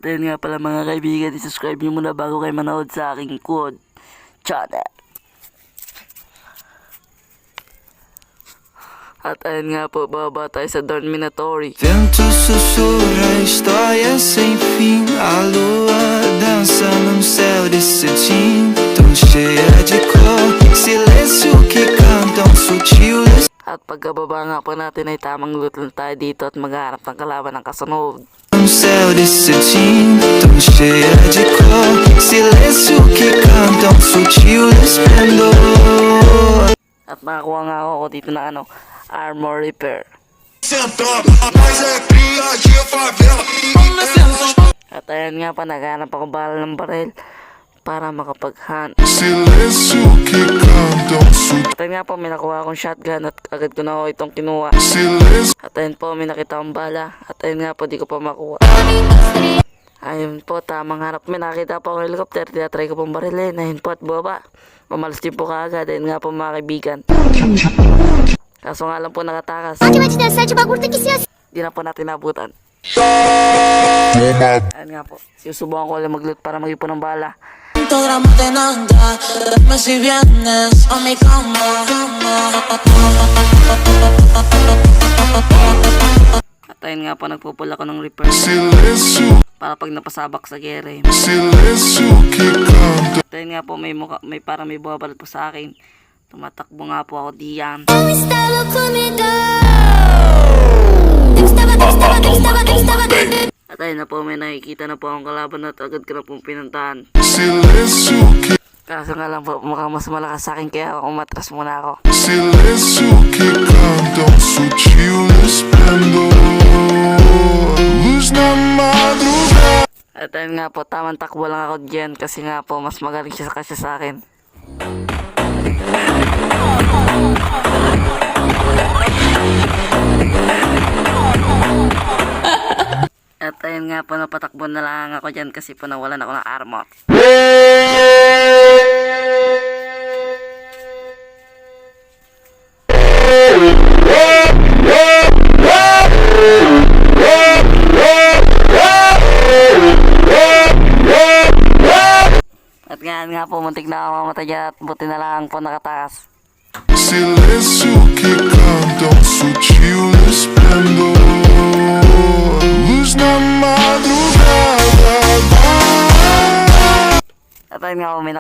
At ayun nga pala mga kaibigan, i-subscribe nyo muna bago kayo manood sa aking quote channel. At ayun nga po, baba tayo sa Dormitory. Vento sussurra história sem fim. A lua dança num céu de cetim, tão cheia de cor, silêncio que canta sutil. At pagkababa nga po natin ay tamang loot lang tayo dito at maghanap ng kalaban ng kasunod. Um céu de cetim, tão cheia de cor, silêncio que canta sutil esplendor. At nakakuha nga ako dito na armor repair. At ayan nga pa, naghanap ako bala ng baril para makapag-hunt. At ayan nga po, may nakuha akong shotgun at agad ko na ako itong kinuha. At ayan po, may nakita akong bala. At ayan nga po, di ko pa makuha. Ayun po, tamang harap. May nakita po akong helicopter. Tinatry ko pong barilin. Ayun po, at baba. Umalas din po kaagad. Ayun nga po mga kaibigan. Kaso nga lang po nakatakas. Di na po natin nabutan. Ayun nga po, sinusubukan ko lang mag-loot para mag-ipon ng bala. At ayun nga po, nagpupul ako ng repair para pag napasabak sa gere. At ayun nga po, may parang may buwabalat po sa akin. Tumatakbo nga po ako diyan. At ayun na po, may nakikita na po akong kalaban at agad ko na pong pinuntahan. Kaso nga lang po, mukhang mas malakas sa akin kaya umatras muna ako. At ayun nga po, tamang takbo lang ako dyan kasi nga po mas magaling siya sa akin. At ayun nga po, napatakbo na lang ako dyan kasi po nawalan ako ng armor. At nga po, muntik na ako mamatay dyan at buti na lang po nakatakas. Silêncio que canta sutil esplendor, luz na madrugada. At ayun nga po, may